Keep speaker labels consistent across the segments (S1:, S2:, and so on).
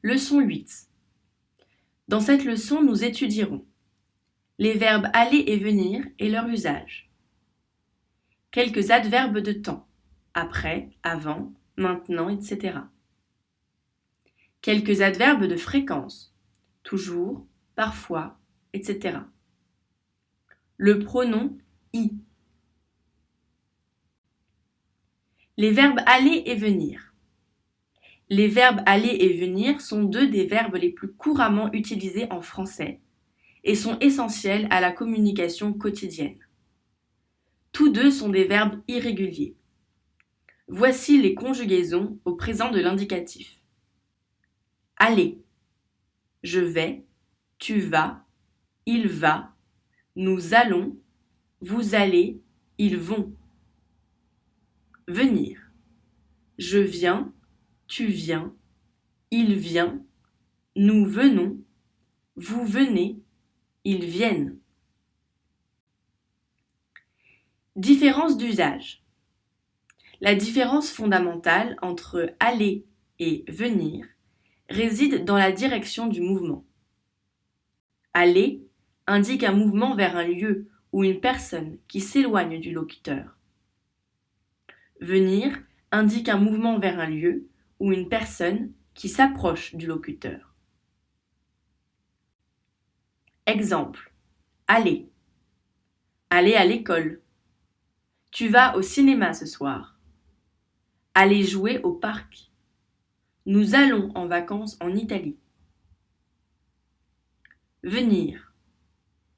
S1: Leçon 8. Dans cette leçon, nous étudierons les verbes aller et venir et leur usage. Quelques adverbes de temps, après, avant, maintenant, etc. Quelques adverbes de fréquence, toujours, parfois, etc. Le pronom i. Les verbes aller et venir. Les verbes aller et venir sont deux des verbes les plus couramment utilisés en français et sont essentiels à la communication quotidienne. Tous deux sont des verbes irréguliers. Voici les conjugaisons au présent de l'indicatif. Aller. Je vais, tu vas, il va, nous allons, vous allez, ils vont. Venir. Je viens, tu viens, il vient, nous venons, vous venez, ils viennent. Différence d'usage. La différence fondamentale entre aller et venir réside dans la direction du mouvement. Aller indique un mouvement vers un lieu ou une personne qui s'éloigne du locuteur. Venir indique un mouvement vers un lieu ou une personne qui s'approche du locuteur. Exemple. Aller. Aller à l'école. Tu vas au cinéma ce soir. Aller jouer au parc. Nous allons en vacances en Italie. Venir.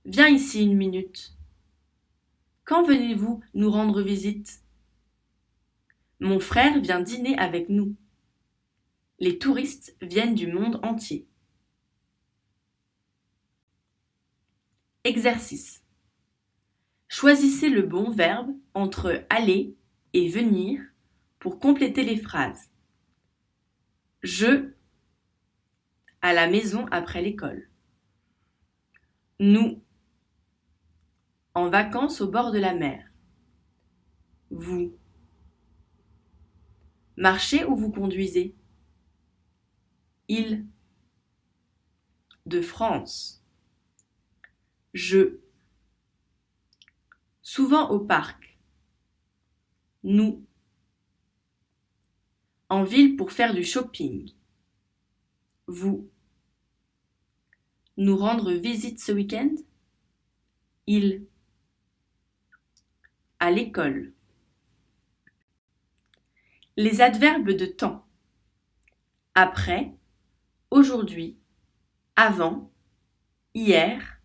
S1: Viens ici une minute. Quand venez-vous nous rendre visite ? Mon frère vient dîner avec nous. Les touristes viennent du monde entier. Exercice. Choisissez le bon verbe entre aller et venir pour compléter les phrases. Je, à la maison après l'école. Nous, en vacances au bord de la mer. Vous, marchez ou vous conduisez. Il, de France. Je, souvent au parc. Nous, en ville pour faire du shopping. Vous, nous rendre visite ce week-end. Il, à l'école. Les adverbes de temps. Après, aujourd'hui, avant, hier,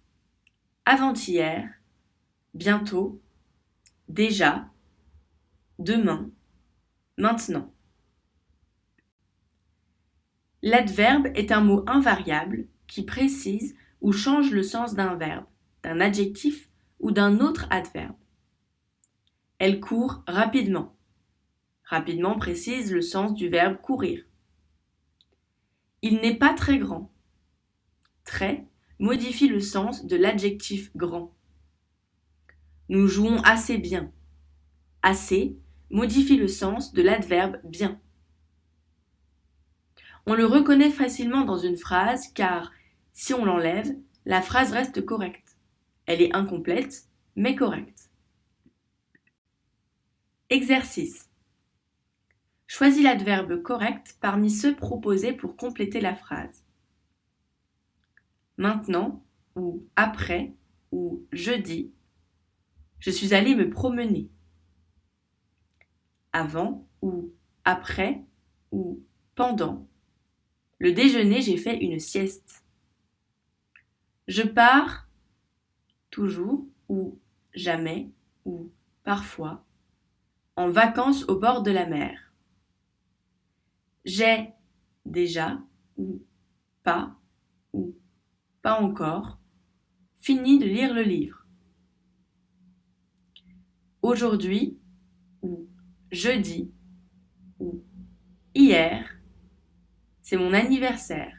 S1: avant-hier, bientôt, déjà, demain, maintenant. L'adverbe est un mot invariable qui précise ou change le sens d'un verbe, d'un adjectif ou d'un autre adverbe. Elle court rapidement. Rapidement précise le sens du verbe courir. Il n'est pas très grand. Très modifie le sens de l'adjectif grand. Nous jouons assez bien. Assez modifie le sens de l'adverbe bien. On le reconnaît facilement dans une phrase car, si on l'enlève, la phrase reste correcte. Elle est incomplète, mais correcte. Exercice. Choisis l'adverbe correct parmi ceux proposés pour compléter la phrase. Maintenant ou après ou jeudi, je suis allée me promener. Avant ou après ou pendant, le déjeuner, j'ai fait une sieste. Je pars toujours ou jamais ou parfois en vacances au bord de la mer. J'ai déjà ou pas encore fini de lire le livre. Aujourd'hui ou jeudi ou hier, c'est mon anniversaire.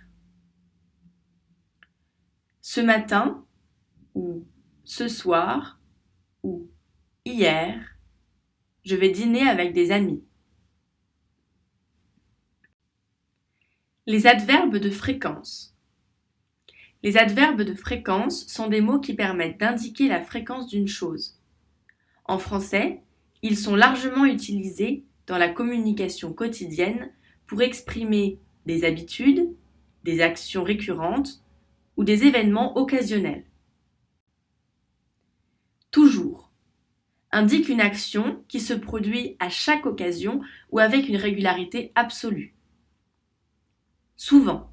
S1: Ce matin ou ce soir ou hier, je vais dîner avec des amis. Les adverbes de fréquence. Les adverbes de fréquence sont des mots qui permettent d'indiquer la fréquence d'une chose. En français, ils sont largement utilisés dans la communication quotidienne pour exprimer des habitudes, des actions récurrentes ou des événements occasionnels. Toujours indique une action qui se produit à chaque occasion ou avec une régularité absolue. Souvent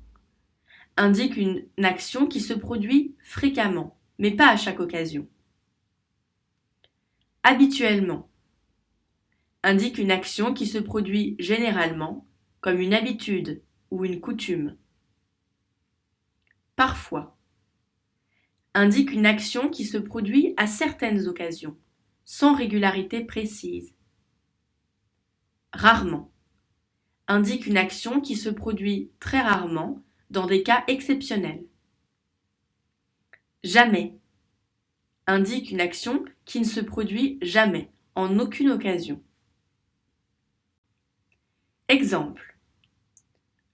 S1: indique une action qui se produit fréquemment, mais pas à chaque occasion. Habituellement indique une action qui se produit généralement, comme une habitude ou une coutume. Parfois indique une action qui se produit à certaines occasions, sans régularité précise. Rarement indique une action qui se produit très rarement dans des cas exceptionnels. Jamais indique une action qui ne se produit jamais, en aucune occasion. Exemple.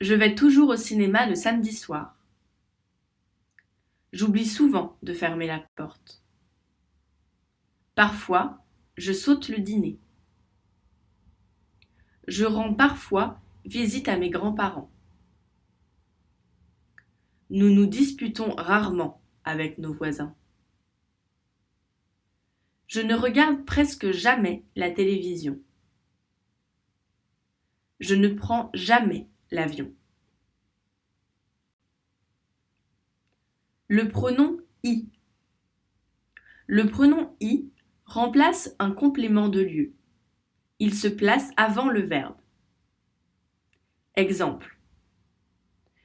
S1: Je vais toujours au cinéma le samedi soir. J'oublie souvent de fermer la porte. Parfois, je saute le dîner. Je rends parfois visite à mes grands-parents. Nous nous disputons rarement avec nos voisins. Je ne regarde presque jamais la télévision. Je ne prends jamais l'avion. Le pronom I. Le pronom I remplace un complément de lieu. Il se place avant le verbe. Exemple.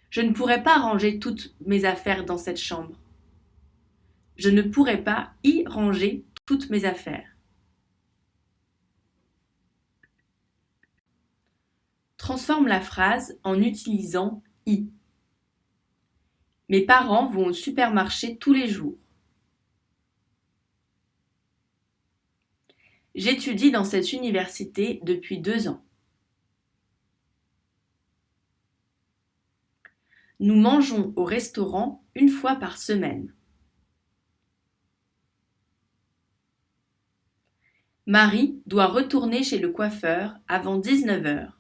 S1: Je ne pourrais pas ranger toutes mes affaires dans cette chambre. Je ne pourrais pas y ranger toutes mes affaires. Transforme la phrase en utilisant I. Mes parents vont au supermarché tous les jours. J'étudie dans cette université depuis 2 ans. Nous mangeons au restaurant une fois par semaine. Marie doit retourner chez le coiffeur avant 19 h.